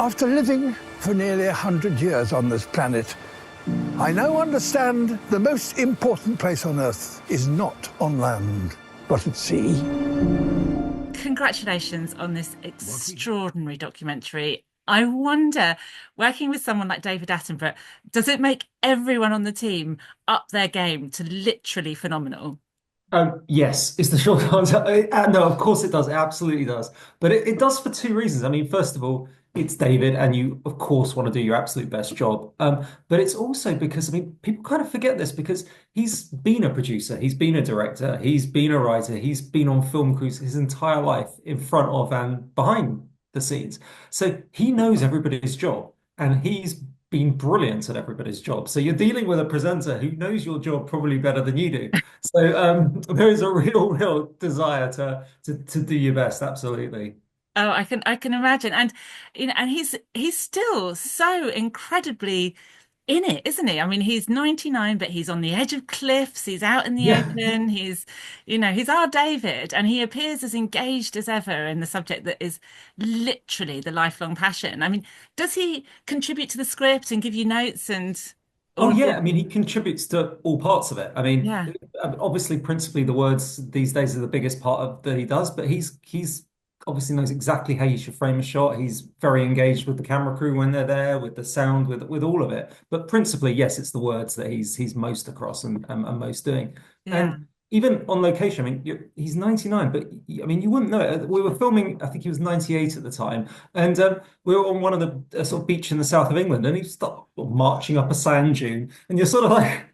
After living for nearly 100 years on this planet, I now understand the most important place on Earth is not on land, but at sea. Congratulations on this extraordinary documentary. I wonder, working with someone like David Attenborough, does it make everyone on the team up their game to literally phenomenal? Yes, is the short answer. No, of course it does. It absolutely does. But it does for two reasons. I mean, first of all, it's David, and you, of course, want to do your absolute best job. But it's also because, I mean, people kind of forget this because he's been a producer, he's been a director, he's been a writer, he's been on film crews his entire life in front of and behind the scenes. So he knows everybody's job, and he's been brilliant at everybody's job. So you're dealing with a presenter who knows your job probably better than you do. So there is a real desire to do your best. Absolutely. Oh, I can imagine. And and he's still so incredibly in it, isn't he? I mean, he's 99, but he's on the edge of cliffs, he's out in the Yeah. open, he's our David, and he appears as engaged as ever in the subject that is literally the lifelong passion. I mean, does he contribute to the script and give you notes and Oh all of yeah. the I mean, he contributes to all parts of it. I mean, yeah. obviously, principally the words these days are the biggest part of that he does, but he's obviously knows exactly how you should frame a shot. He's very engaged with the camera crew when they're there, with the sound, with all of it. But principally, yes, it's the words that he's most across and most doing. Yeah. And even on location, I mean, he's 99, but I mean, you wouldn't know it. We were filming, I think he was 98 at the time, and we were on one of the sort of beach in the south of England, and he started marching up a sand dune, and you're sort of like,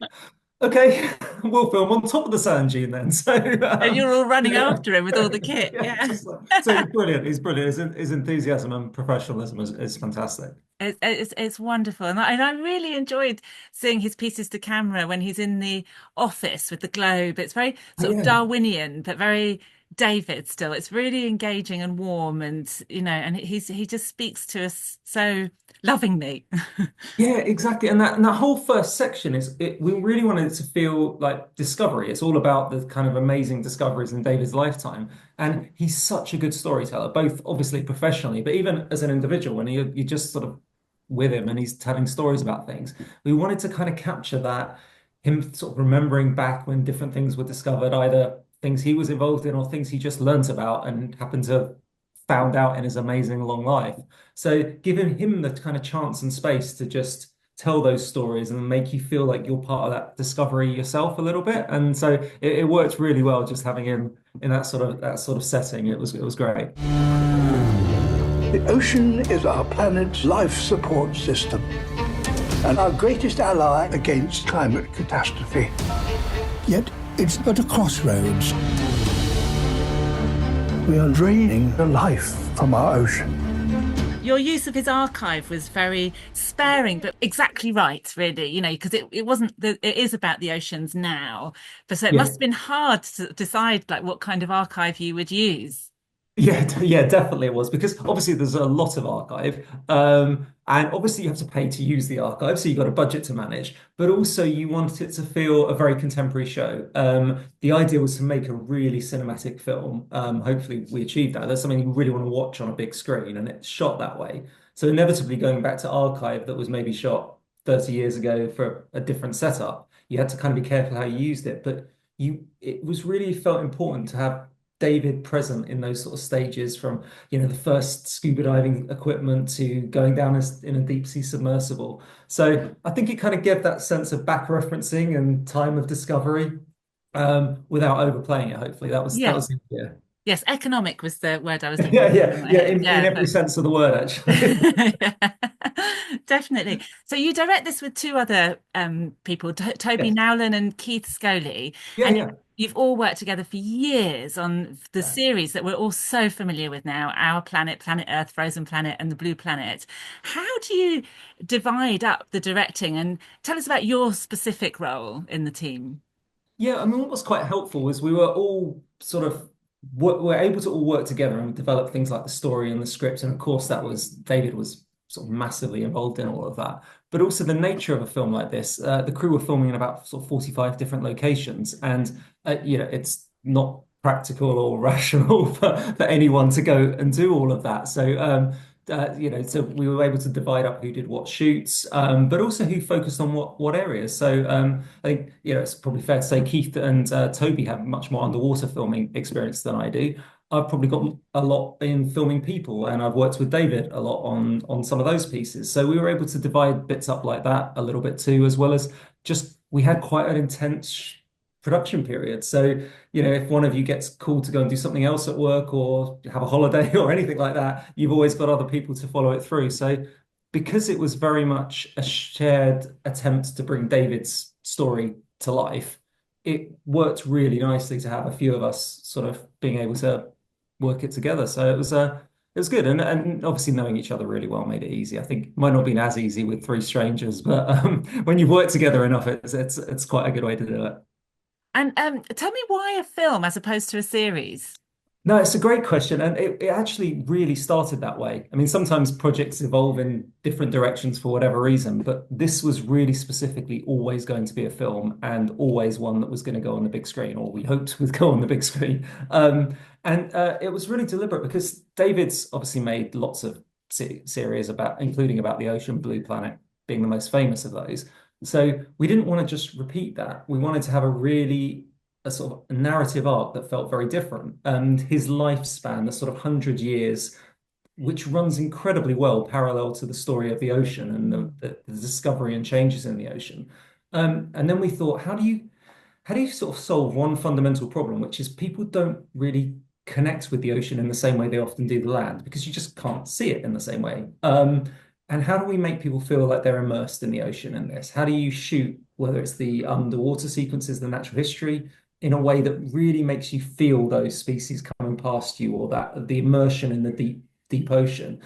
okay, we'll film on top of the sand dune then. So And you're all running yeah, after him with all the kit. yeah, Yeah. just like, so he's brilliant. He's brilliant. His enthusiasm and professionalism is fantastic. It's wonderful, and I really enjoyed seeing his pieces to camera when he's in the office with the globe. It's very Oh, sort of yeah. Darwinian, but very David still. It's really engaging and warm, and and he just speaks to us so lovingly. Yeah, exactly. And that whole first section we really wanted it to feel like discovery. It's all about the kind of amazing discoveries in David's lifetime. And he's such a good storyteller, both obviously professionally, but even as an individual, when you just sort of with him and he's telling stories about things. We wanted to kind of capture that, him sort of remembering back when different things were discovered, either things he was involved in or things he just learnt about and happened to have found out in his amazing long life. So giving him the kind of chance and space to just tell those stories and make you feel like you're part of that discovery yourself a little bit. And so it worked really well just having him in that sort of setting. It was great. The ocean is our planet's life support system and our greatest ally against climate catastrophe. Yet it's at a crossroads. We are draining the life from our ocean. Your use of his archive was very sparing, but exactly right, really, because it wasn't it is about the oceans now. But so it Yeah. must have been hard to decide like what kind of archive you would use. Yeah, yeah, definitely it was because obviously there's a lot of archive, and obviously you have to pay to use the archive, so you've got a budget to manage. But also you want it to feel a very contemporary show. The idea was to make a really cinematic film. Hopefully we achieved that. That's something you really want to watch on a big screen, and it's shot that way. So inevitably going back to archive that was maybe shot 30 years ago for a different setup, you had to kind of be careful how you used it. But it was really felt important to have David present in those sort of stages from, the first scuba diving equipment to going down in a deep sea submersible. So I think it kind of gave that sense of back referencing and time of discovery, without overplaying it. Hopefully that Yeah. was yeah. Yes, economic was the word I was looking Yeah, for in yeah, my yeah, head. in Yeah, every but sense of the word, actually. yeah, definitely. So you direct this with two other people, Toby Yes. Nowlan and Keith Scoley, Yeah, and yeah. you've all worked together for years on the Yeah. series that we're all so familiar with now, Our Planet, Planet Earth, Frozen Planet, and the Blue Planet. How do you divide up the directing and tell us about your specific role in the team? Yeah, I mean, what was quite helpful was we were all sort of were able to all work together and develop things like the story and the script. And of course, that was David was sort of massively involved in all of that. But also the nature of a film like this, the crew were filming in about sort of 45 different locations, and it's not practical or rational for anyone to go and do all of that. So so we were able to divide up who did what shoots, but also who focused on what areas. So I think, it's probably fair to say Keith and Toby have much more underwater filming experience than I do. I've probably got a lot in filming people, and I've worked with David a lot on some of those pieces. So we were able to divide bits up like that a little bit too, as well as just we had quite an intense production period. So, if one of you gets called to go and do something else at work or have a holiday or anything like that, you've always got other people to follow it through. So, because it was very much a shared attempt to bring David's story to life, it worked really nicely to have a few of us sort of being able to work it together. So it was good, and obviously knowing each other really well made it easy. I think it might not have been as easy with three strangers, but when you've worked together enough, it's quite a good way to do it. And tell me why a film as opposed to a series? No, it's a great question. And it actually really started that way. I mean, sometimes projects evolve in different directions for whatever reason, but this was really specifically always going to be a film and always one that was going to go on the big screen, or we hoped would go on the big screen. And it was really deliberate because David's obviously made lots of series including about the ocean, Blue Planet being the most famous of those. So we didn't want to just repeat that. We wanted to have a sort of narrative arc that felt very different. And his lifespan, the sort of 100 years, which runs incredibly well parallel to the story of the ocean and the discovery and changes in the ocean. And then we thought, how do you sort of solve one fundamental problem, which is people don't really connect with the ocean in the same way they often do the land, because you just can't see it in the same way. And how do we make people feel like they're immersed in the ocean in this? How do you shoot, whether it's the underwater sequences, the natural history, in a way that really makes you feel those species coming past you, or that the immersion in the deep ocean?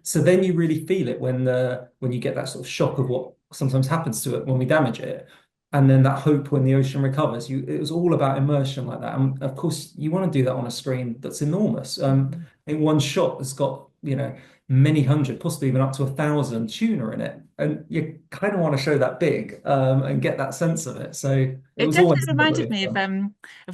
So then you really feel it when you get that sort of shock of what sometimes happens to it when we damage it, and then that hope when the ocean recovers. It was all about immersion like that, and of course you want to do that on a screen that's enormous. I think one shot has got many hundred, possibly even up to 1,000 tuna in it, and you kind of want to show that big and get that sense of it. So it It was definitely always reminded me of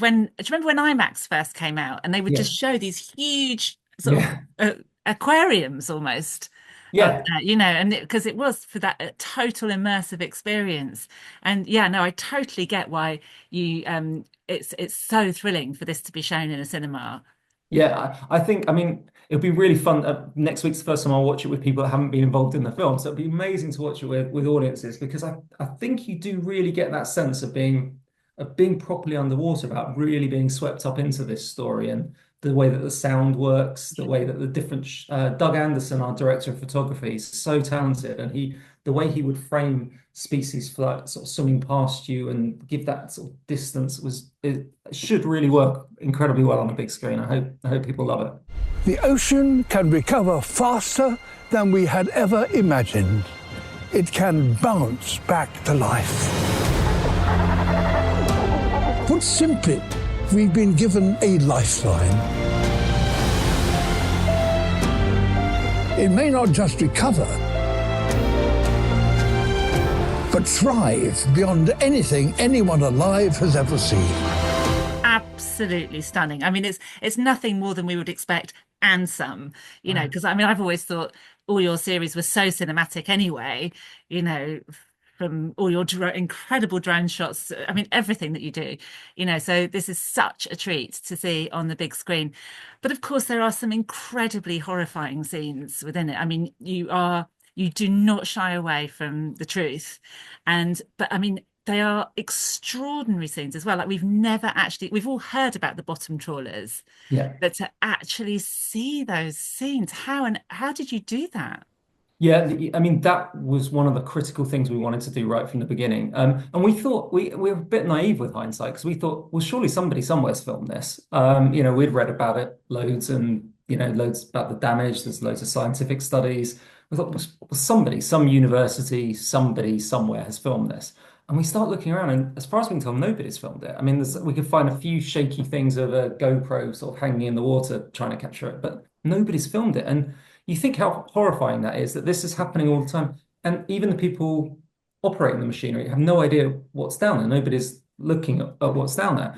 when, do you remember when IMAX first came out and they would yeah, just show these huge sort of yeah, aquariums almost up yeah. there, and because it was for that total immersive experience. And yeah, no, I totally get why it's so thrilling for this to be shown in a cinema. Yeah, I think, I mean, it'll be really fun. Next week's the first time I'll watch it with people that haven't been involved in the film. So it'll be amazing to watch it with audiences, because I think you do really get that sense of being properly underwater, about really being swept up into this story, and the way that the sound works, the way that the different Doug Anderson, our director of photography, is so talented, and the way he would frame species sort of swimming past you and give that sort of distance it should really work incredibly well on a big screen. I hope people love it. The ocean can recover faster than we had ever imagined. It can bounce back to life. Put simply, we've been given a lifeline. It may not just recover, but thrive beyond anything anyone alive has ever seen. Absolutely stunning. I mean, it's nothing more than we would expect, and some, because I mean, I've always thought all your series were so cinematic anyway, from all your incredible drone shots. I mean, everything that you do, so this is such a treat to see on the big screen. But of course, there are some incredibly horrifying scenes within it. I mean, you do not shy away from the truth. But I mean, they are extraordinary scenes as well. Like we've all heard about the bottom trawlers, Yeah. but to actually see those scenes, how did you do that? Yeah, I mean, that was one of the critical things we wanted to do right from the beginning. And we thought we were a bit naive with hindsight, because we thought, well, surely somebody somewhere's filmed this. We'd read about it loads, and loads about the damage. There's loads of scientific studies. We thought, well, somebody, some university, somebody somewhere has filmed this. And we start looking around, and as far as we can tell, nobody's filmed it. I mean, we could find a few shaky things of a GoPro sort of hanging in the water trying to capture it, but nobody's filmed it. And you think how horrifying that is, that this is happening all the time. And even the people operating the machinery have no idea what's down there. Nobody's looking at what's down there.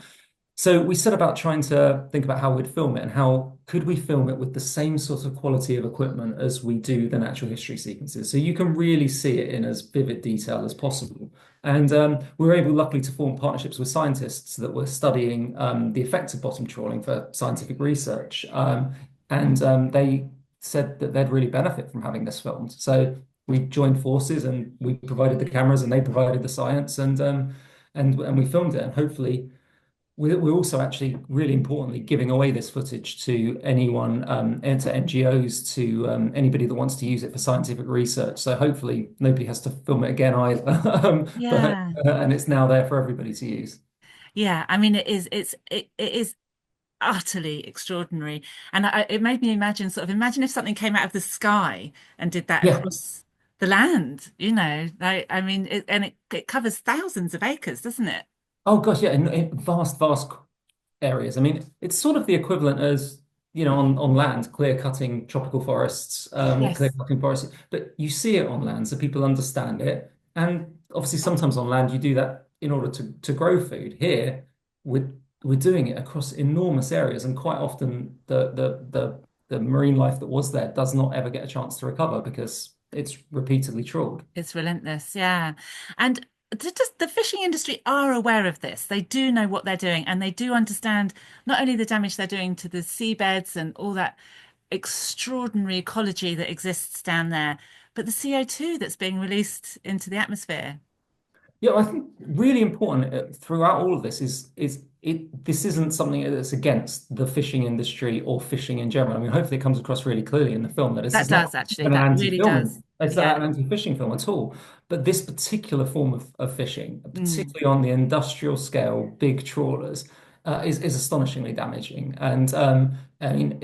So we set about trying to think about how we'd film it and how could we film it with the same sort of quality of equipment as we do the natural history sequences. So you can really see it in as vivid detail as possible. And we were able, luckily, to form partnerships with scientists that were studying the effects of bottom trawling for scientific research. And they said that they'd really benefit from having this filmed. So we joined forces and we provided the cameras and they provided the science and we filmed it. And hopefully we're also actually really importantly giving away this footage to anyone, and to NGOs, to anybody that wants to use it for scientific research. So hopefully nobody has to film it again either. But Yeah. and it's now there for everybody to use. Yeah, I mean, it is utterly extraordinary, and it made me imagine, sort of, imagine if something came out of the sky and did that Yeah. across the land. Like, I mean, it covers thousands of acres, doesn't it? Oh gosh, yeah, in vast areas. I mean, it's sort of the equivalent as, on land, clear cutting tropical forests, or clear Yes, cutting forests. But you see it on land, so people understand it. And obviously, sometimes on land, you do that in order to grow food. Here, we're doing it across enormous areas, and quite often the marine life that was there does not ever get a chance to recover because it's repeatedly trawled. it's relentless. Yeah, and just the fishing industry are aware of this. They do know what they're doing, and they do understand not only the damage they're doing to the seabeds and all that extraordinary ecology that exists down there, but the CO2 that's being released into the atmosphere. Yeah, I think really important throughout all of this is this isn't something that's against the fishing industry or fishing in general. I mean, hopefully it comes across really clearly in the film that this That is not does actually, an that really does. anti-filming, it's not Yeah. an anti-fishing film at all. But this particular form of fishing, Mm. particularly on the industrial scale, big trawlers, is astonishingly damaging. And I mean,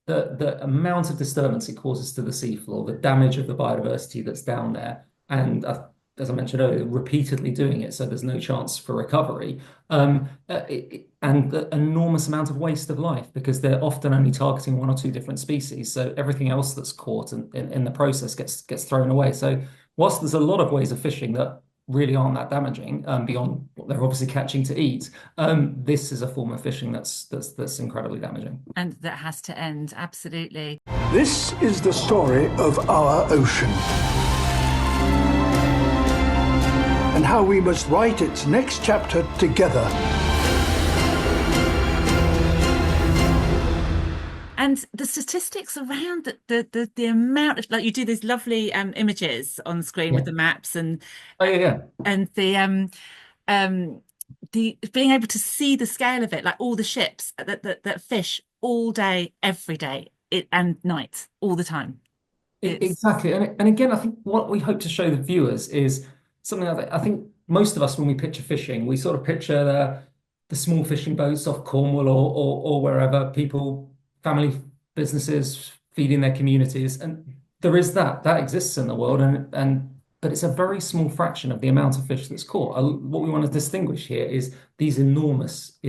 the amount of disturbance it causes to the seafloor, the damage of the biodiversity that's down there, and as I mentioned earlier, repeatedly doing it, so there's no chance for recovery, and the enormous amount of waste of life because they're often only targeting one or two different species, so everything else that's caught in the process gets thrown away. So whilst there's a lot of ways of fishing that really aren't that damaging, beyond what they're obviously catching to eat, this is a form of fishing that's incredibly damaging. And that has to end, absolutely. This is the story of our ocean and how we must write its next chapter together. And the statistics around the amount of, like, you do these lovely images on screen with Yeah. the maps Oh yeah, and um the being able to see the scale of it, like all the ships that fish all day, every day, and night, all the time. It's Exactly. And again, I think what we hope to show the viewers is something that I think most of us, when we picture fishing, we sort of picture the small fishing boats off Cornwall or wherever, people, family businesses feeding their communities. And there is that exists in the world, and but it's a very small fraction of the amount of fish that's caught. What we want to distinguish here is these enormous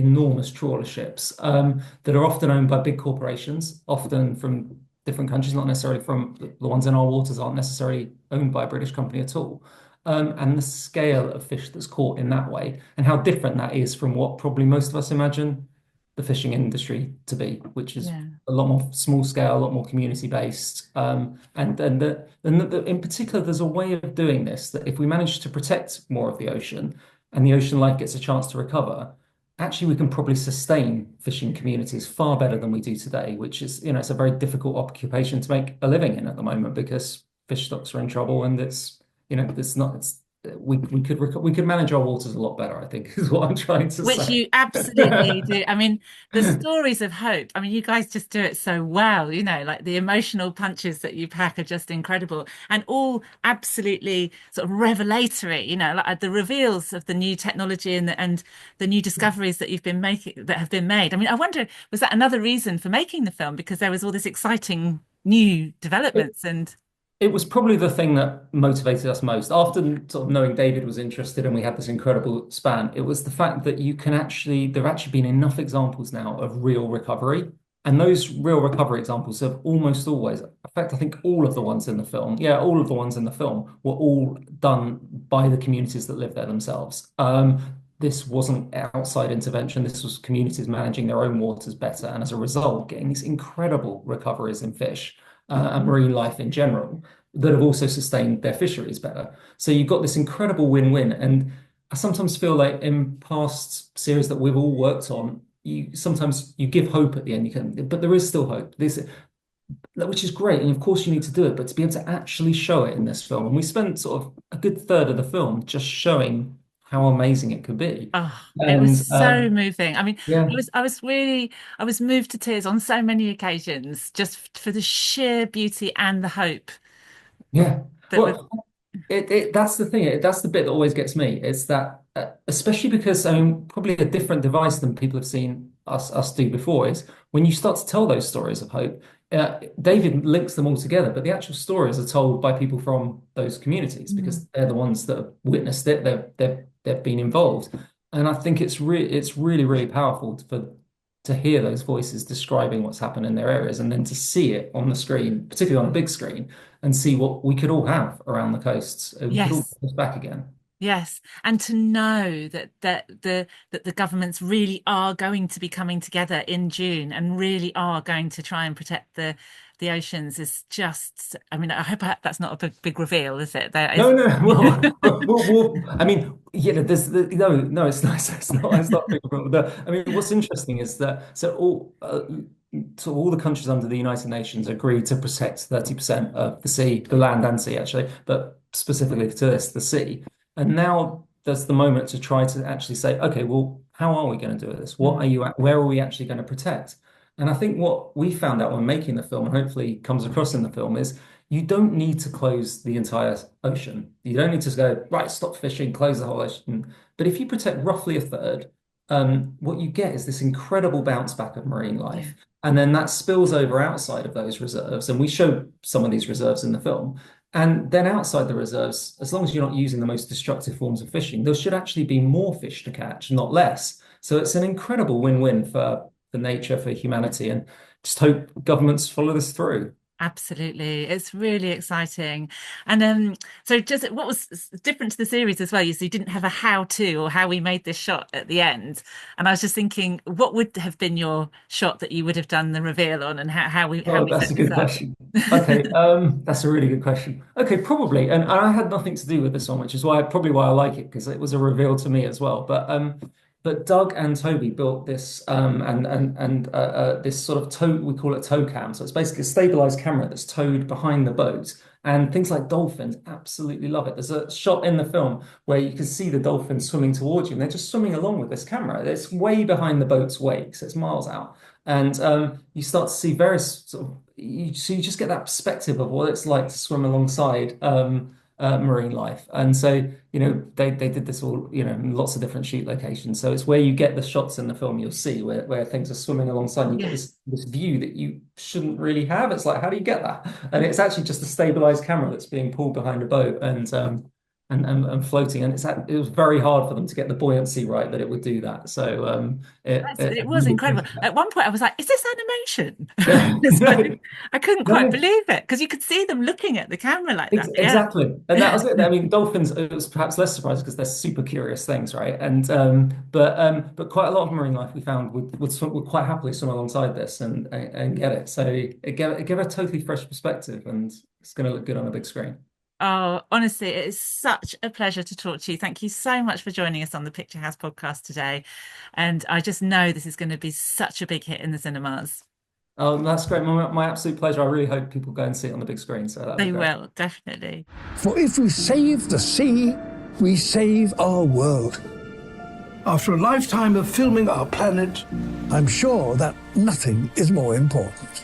trawler ships, that are often owned by big corporations, often from different countries, not necessarily from the ones in our waters aren't necessarily owned by a British company at all. And the scale of fish that's caught in that way, and how different that is from what probably most of us imagine the fishing industry to be, which is yeah. a lot more small scale, a lot more community based. In particular, there's a way of doing this that if we manage to protect more of the ocean and the ocean life gets a chance to recover, actually we can probably sustain fishing communities far better than we do today, which is, it's a very difficult occupation to make a living in at the moment because fish stocks are in trouble and we could manage our waters a lot better, I think, is what I'm trying to Which say. you absolutely do. I mean, the stories of hope. I mean, you guys just do it so well, like the emotional punches that you pack are just incredible and all absolutely sort of revelatory, like the reveals of the new technology and the new discoveries that have been made. I mean, I wonder, was that another reason for making the film? Because there was all this exciting new developments and It was probably the thing that motivated us most. After sort of knowing David was interested and we had this incredible span, it was the fact that there have actually been enough examples now of real recovery. And those real recovery examples have almost always, in fact, I think all of the ones in the film, yeah, all of the ones in the film were all done by the communities that live there themselves. this wasn't outside intervention. This was communities managing their own waters better, and as a result, getting these incredible recoveries in fish and marine life in general that have also sustained their fisheries better. So you've got this incredible win-win. And I sometimes feel like in past series that we've all worked on, you sometimes you give hope at the end. You can, but there is still hope. Which is great, and of course you need to do it, but to be able to actually show it in this film, and we spent sort of a good third of the film just showing how amazing it could be. Oh, it was And so moving. I mean, yeah, I was moved to tears on so many occasions just for the sheer beauty and the hope yeah. that was. Well, that's the thing. That's the bit that always gets me. It's that, especially because I mean, probably a different device than people have seen us do before is when you start to tell those stories of hope. David links them all together, but the actual stories are told by people from those communities Mm. because they're the ones that have witnessed it. They've been involved, and I think it's really powerful to hear those voices describing what's happened in their areas, and then to see it on the screen, particularly on a big screen, and see what we could all have around the coasts. We could all Yes. get this back again. Yes, and to know that the governments really are going to be coming together in June and really are going to try and protect the oceans is just. I mean, I hope that's not a big reveal, is it? There is. No, no. I mean, no, it's not. It's not a big problem. I mean, what's interesting is that all the countries under the United Nations agreed to protect 30% of the sea, the land and sea, actually, but specifically to this, the sea. And now there's the moment to try to actually say, okay, well, how are we going to do this? Where are we actually going to protect? And I think what we found out when making the film, and hopefully comes across in the film, is you don't need to close the entire ocean. You don't need to go, right, stop fishing, close the whole ocean. But if you protect roughly a third, what you get is this incredible bounce back of marine Yeah. life. And then that spills over outside of those reserves. And we show some of these reserves in the film. And then outside the reserves, as long as you're not using the most destructive forms of fishing, there should actually be more fish to catch, not less. So it's an incredible win-win for nature, for humanity, and just hope governments follow this through. Absolutely. It's really exciting. And so just what was different to the series as well, you didn't have a how-to or how we made this shot at the end. And I was just thinking, what would have been your shot that you would have done the reveal on and how Oh, we that's set a this good up? question. Okay, that's a really good question. Okay, probably, and I had nothing to do with this one, which is why I like it because it was a reveal to me as well. But Doug and Toby built this this sort of tow, we call it tow cam. So it's basically a stabilized camera that's towed behind the boat. And things like dolphins absolutely love it. There's a shot in the film where you can see the dolphins swimming towards you, and they're just swimming along with this camera. It's way behind the boat's wake, so it's miles out. And you start to see various so you just get that perspective of what it's like to swim alongside marine life. And so, they did this all, in lots of different shoot locations. So it's where you get the shots in the film you'll see where things are swimming alongside and you get Yeah. this view that you shouldn't really have. It's like, how do you get that? And it's actually just a stabilized camera that's being pulled behind a boat and floating. And it was very hard for them to get the buoyancy right that it would do that. So It was incredible. At one point, I was like, "Is this animation?" no, I couldn't quite no. believe it because you could see them looking at the camera like that. Yeah. Exactly. And that was it. I mean, dolphins, it was perhaps less surprising because they're super curious things, right? And but quite a lot of marine life we found would quite happily swim alongside this and get it. So it gave a totally fresh perspective, and it's going to look good on a big screen. Oh, honestly, it is such a pleasure to talk to you. Thank you so much for joining us on the Picture House podcast today. And I just know this is going to be such a big hit in the cinemas. Oh, that's great. My absolute pleasure. I really hope people go and see it on the big screen. So that'd be They great. will, definitely. For if we save the sea, we save our world. After a lifetime of filming our planet, I'm sure that nothing is more important.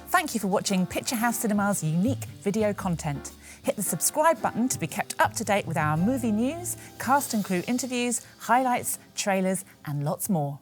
Thank you for watching Picture House Cinema's unique video content. Hit the subscribe button to be kept up to date with our movie news, cast and crew interviews, highlights, trailers, and lots more.